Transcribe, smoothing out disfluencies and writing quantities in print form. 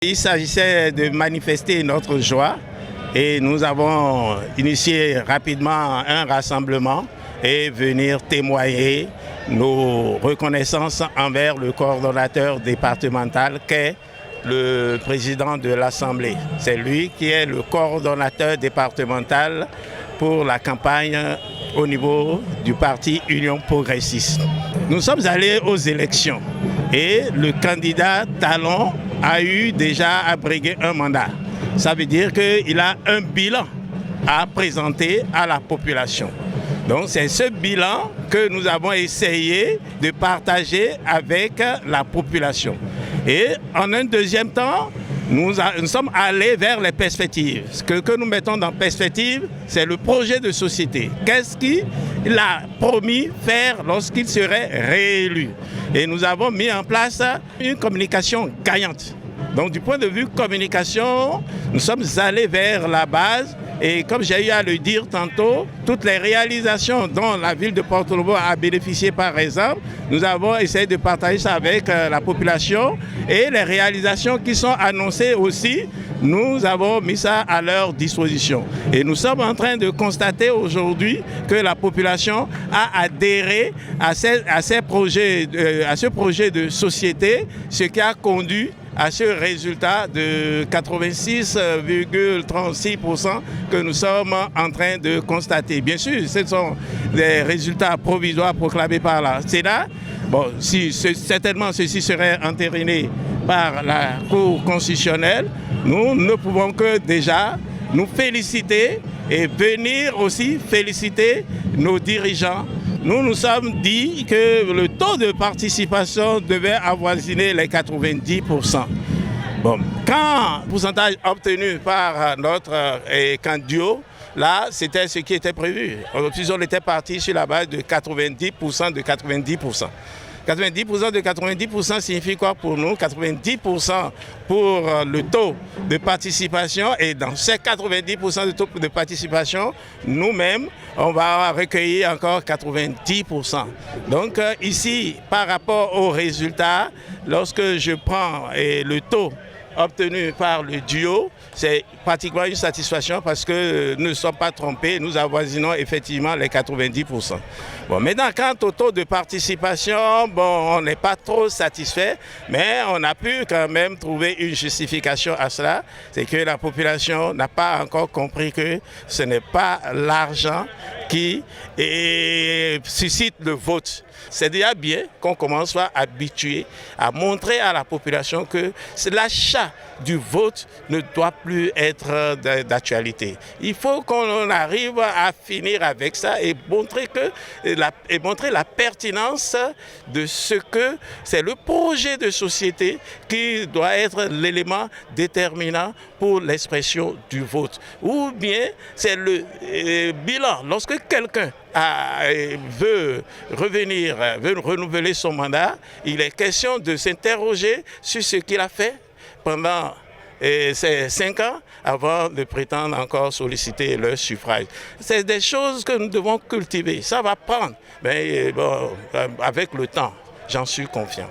Il s'agissait de manifester notre joie et nous avons initié rapidement un rassemblement et venir témoigner nos reconnaissances envers le coordonnateur départemental qu'est le président de l'Assemblée. C'est lui qui est le coordonnateur départemental pour la campagne au niveau du parti Union progressiste. Nous sommes allés aux élections et le candidat Talon a eu déjà abrégé un mandat. Ça veut dire qu'il a un bilan à présenter à la population. Donc c'est ce bilan que nous avons essayé de partager avec la population. Et en un deuxième temps, nous sommes allés vers les perspectives. Ce que nous mettons dans perspective, c'est le projet de société. Qu'est-ce qu'il a promis faire lorsqu'il serait réélu? Et nous avons mis en place une communication gagnante. Donc du point de vue communication, nous sommes allés vers la base. Et comme j'ai eu à le dire tantôt, toutes les réalisations dont la ville de Porto Novo a bénéficié par exemple, nous avons essayé de partager ça avec la population et les réalisations qui sont annoncées aussi, nous avons mis ça à leur disposition. Et nous sommes en train de constater aujourd'hui que la population a adhéré à ce projet de société, ce qui a conduit à ce résultat de 86,36% que nous sommes en train de constater. Bien sûr, ce sont des résultats provisoires proclamés par la Sénat. Bon, certainement ceci serait entériné par la Cour constitutionnelle. Nous ne pouvons que déjà nous féliciter et venir aussi féliciter nos dirigeants. Nous nous sommes dit que le taux de participation devait avoisiner les 90%. Bon, quand le pourcentage obtenu par notre candidat, là, c'était ce qui était prévu. On était parti sur la base de 90% de 90%. 90% de 90% signifie quoi pour nous? 90% pour le taux de participation, et dans ces 90% de taux de participation, nous-mêmes, on va recueillir encore 90%. Donc ici, par rapport aux résultats, lorsque je prends le taux obtenu par le duo, c'est pratiquement une satisfaction parce que nous ne sommes pas trompés, nous avoisinons effectivement les 90%. Bon, maintenant, quant au taux de participation, bon, on n'est pas trop satisfait, mais on a pu quand même trouver une justification à cela. C'est que la population n'a pas encore compris que ce n'est pas l'argent qui suscite le vote. C'est déjà bien qu'on commence à habituer, à montrer à la population que l'achat du vote ne doit plus être d'actualité. Il faut qu'on arrive à finir avec ça et montrer la pertinence de ce que c'est le projet de société qui doit être l'élément déterminant pour l'expression du vote. Ou bien c'est le bilan. Lorsque quelqu'un veut renouveler son mandat, il est question de s'interroger sur ce qu'il a fait pendant ces 5 ans avant de prétendre encore solliciter leur suffrage. C'est des choses que nous devons cultiver. Ça va prendre, mais bon, avec le temps, j'en suis confiant.